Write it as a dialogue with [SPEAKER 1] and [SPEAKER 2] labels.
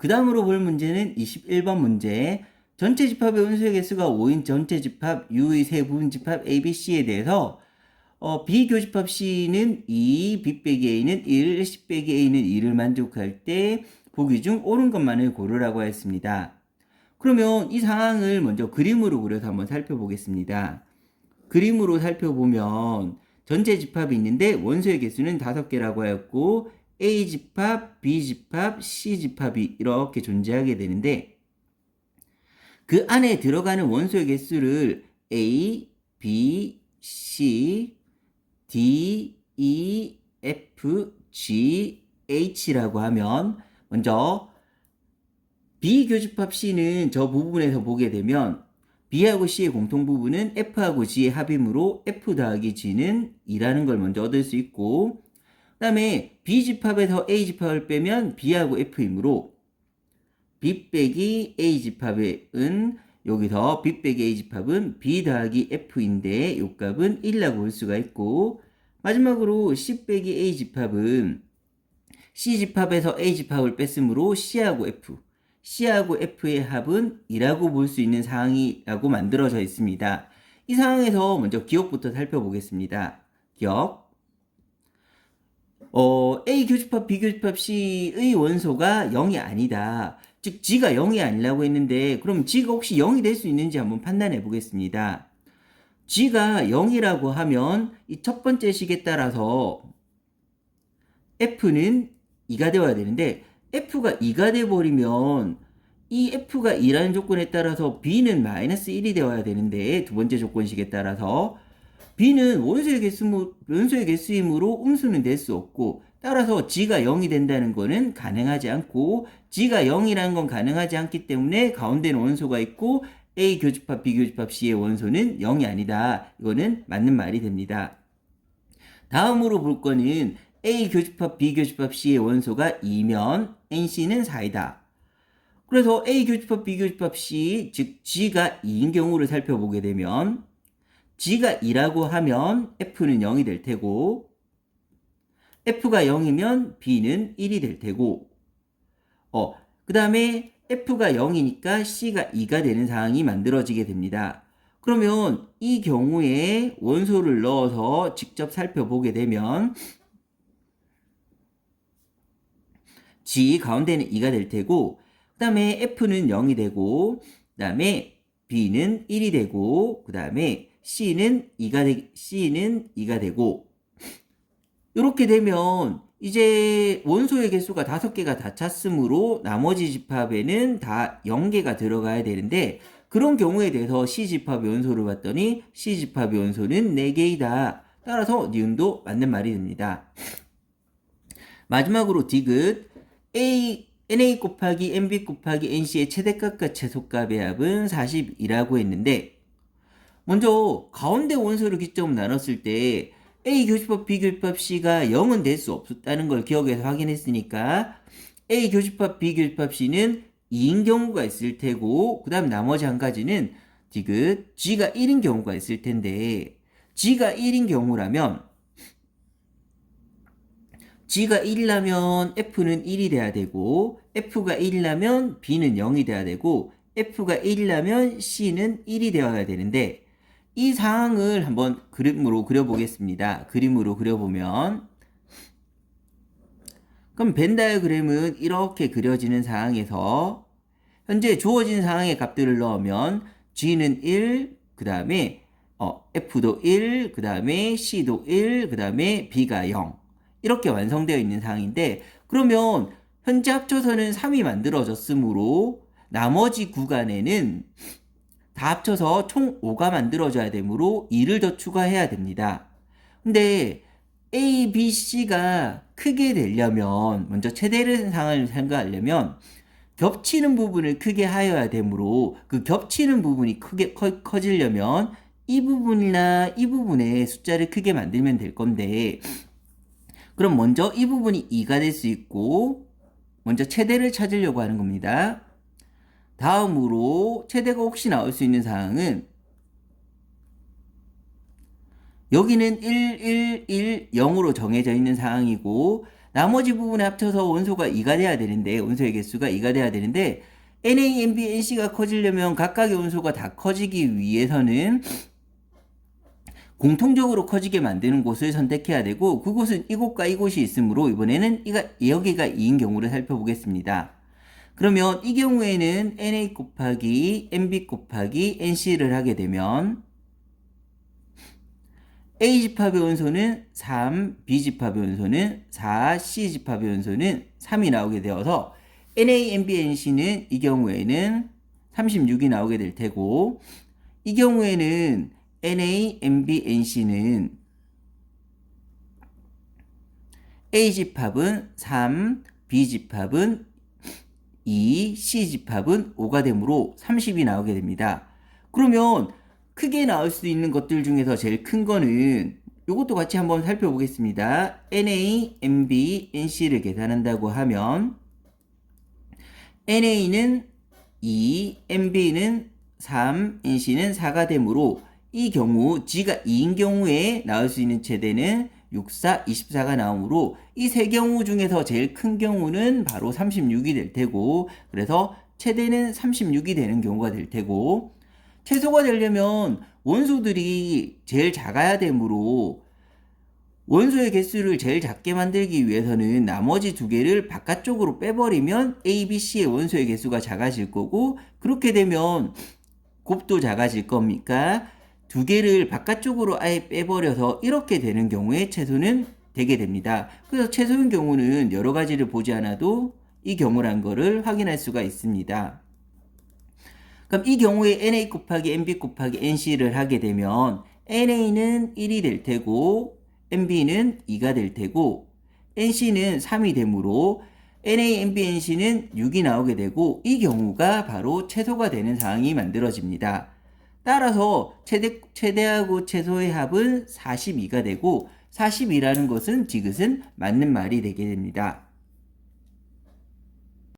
[SPEAKER 1] 그 다음으로 볼 문제는 21번 문제. 전체 집합의 원소의 개수가 5인 전체 집합 U의 세 부분 집합 A, B, C에 대해서 B교집합 C는 2, B 빼기 A는 1, C 빼기 A는 2를 만족할 때 보기 중 옳은 것만을 고르라고 했습니다. 그러면 이 상황을 먼저 그림으로 그려서 한번 살펴보겠습니다. 그림으로 살펴보면 전체 집합이 있는데 원소의 개수는 5개라고 하였고 A집합, B집합, C집합이 이렇게 존재하게 되는데 그 안에 들어가는 원소의 개수를 A, B, C, D, E, F, G, H라고 하면 먼저 B교집합 C는 저 부분에서 보게 되면 B하고 C의 공통 부분은 F하고 G의 합이므로 F 더하기 G는 2라는 걸 먼저 얻을 수 있고 그 다음에 B집합에서 A집합을 빼면 B하고 F이므로 B 빼기 A집합은 여기서 B 빼기 A집합은 B 더하기 F인데 요 값은 1이라고 볼 수가 있고 마지막으로 C 빼기 A집합은 C집합에서 A집합을 뺐으므로 C하고 F의 합은 2라고 볼 수 있는 상황이라고 만들어져 있습니다. 이 상황에서 먼저 기억부터 살펴보겠습니다. 기억. A 교집합, B 교집합 C의 원소가 0이 아니다. 즉 G가 0이 아니라고 했는데 그럼 G가 혹시 0이 될 수 있는지 한번 판단해 보겠습니다. G가 0이라고 하면 이 첫 번째 식에 따라서 F는 2가 되어야 되는데 F가 2가 돼버리면 이 F가 2라는 조건에 따라서 B는 마이너스 1이 되어야 되는데 두 번째 조건식에 따라서 B는 원소의 개수이므로 음수는 될 수 없고 따라서 G가 0이 된다는 것은 가능하지 않고 G가 0이라는 건 가능하지 않기 때문에 가운데는 원소가 있고 A 교집합, B 교집합 C의 원소는 0이 아니다. 이거는 맞는 말이 됩니다. 다음으로 볼 거는 A 교집합, B 교집합 C의 원소가 2면 NC는 4이다. 그래서 A 교집합, B 교집합 C, 즉 G가 2인 경우를 살펴보게 되면 G가 2라고 하면 F는 0이 될 테고 F가 0이면 B는 1이 될 테고 그 다음에 F가 0이니까 C가 2가 되는 상황이 만들어지게 됩니다. 그러면 이 경우에 원소를 넣어서 직접 살펴보게 되면 G 가운데는 2가 될 테고 그 다음에 F는 0이 되고 그 다음에 B는 1이 되고 그 다음에 C는 2가 되고 이렇게 되면 이제 원소의 개수가 5개가 다 찼으므로 나머지 집합에는 다 0개가 들어가야 되는데 그런 경우에 대해서 C집합의 원소를 봤더니 C집합의 원소는 4개이다. 따라서 니은도 맞는 말이 됩니다. 마지막으로 디귿 NA 곱하기 NB 곱하기 NC의 최대값과 최소값의 합은 42라고 했는데 먼저 가운데 원소를 기점으로 나눴을 때 A 교집합, B 교집합 C가 0은 될 수 없었다는 걸 기억해서 확인했으니까 A 교집합, B 교집합 C는 2인 경우가 있을 테고 그 다음 나머지 한 가지는 디귿 G가 1인 경우가 있을 텐데 G가 1인 경우라면 G가 1이라면 F는 1이 돼야 되고 F가 1이라면 B는 0이 돼야 되고 F가 1이라면 C는 1이 되어야 되는데 이 상황을 한번 그림으로 그려보겠습니다. 그림으로 그려보면 그럼 벤 다이어그램은 이렇게 그려지는 상황에서 현재 주어진 상황의 값들을 넣으면 G는 1, 그 다음에 F도 1, 그 다음에 C도 1, 그 다음에 B가 0 이렇게 완성되어 있는 상황인데 그러면 현재 합쳐서는 3이 만들어졌으므로 나머지 구간에는 다 합쳐서 총 5가 만들어져야 되므로 2를 더 추가해야 됩니다. 근데 A, B, C가 크게 되려면 먼저 최대를 상황을 생각하려면 겹치는 부분을 크게 하여야 되므로 그 겹치는 부분이 크게 커지려면 이 부분이나 이 부분에 숫자를 크게 만들면 될 건데 그럼 먼저 이 부분이 2가 될 수 있고 먼저 최대를 찾으려고 하는 겁니다. 다음으로 최대가 혹시 나올 수 있는 사항은 여기는 1, 1, 1, 0으로 정해져 있는 상황이고 나머지 부분에 합쳐서 원소가 2가 돼야 되는데, 원소의 개수가 2가 돼야 되는데, Na, Nb, Nc가 커지려면 각각의 원소가 다 커지기 위해서는 공통적으로 커지게 만드는 곳을 선택해야 되고, 그곳은 이곳과 이곳이 있으므로 이번에는 여기가 2인 경우를 살펴보겠습니다. 그러면 이 경우에는 Na 곱하기 Nb 곱하기 Nc를 하게 되면 A집합의 원소는 3, B집합의 원소는 4, C집합의 원소는 3이 나오게 되어서 Na, Nb, Nc는 이 경우에는 36이 나오게 될 테고, 이 경우에는 Na, Nb, Nc는 A집합은 3, B집합은 2, C집합은 5가 되므로 30이 나오게 됩니다. 그러면 크게 나올 수 있는 것들 중에서 제일 큰 거는 이것도 같이 한번 살펴보겠습니다. Na, Nb, Nc를 계산한다고 하면 NA는 2, NB는 3, NC는 4가 되므로 이 경우 G가 2인 경우에 나올 수 있는 최대는 6, 4, 24가 나오므로 이 세 경우 중에서 제일 큰 경우는 바로 36이 될 테고, 그래서 최대는 36이 되는 경우가 될 테고, 최소가 되려면 원소들이 제일 작아야 되므로 원소의 개수를 제일 작게 만들기 위해서는 나머지 두 개를 바깥쪽으로 빼버리면 A, B, C의 원소의 개수가 작아질 거고, 그렇게 되면 곱도 작아질 겁니까? 두 개를 바깥쪽으로 아예 빼버려서 이렇게 되는 경우에 최소는 되게 됩니다. 그래서 최소인 경우는 여러 가지를 보지 않아도 이 경우란 거를 확인할 수가 있습니다. 그럼 이 경우에 Na 곱하기 Nb 곱하기 Nc를 하게 되면 Na는 1이 될 테고 Nb는 2가 될 테고 Nc는 3이 되므로 Na, Nb, Nc는 6이 나오게 되고, 이 경우가 바로 최소가 되는 상황이 만들어집니다. 따라서 최대하고 최소의 합은 42가 되고, 42라는 것은 지그슨 맞는 말이 되게 됩니다.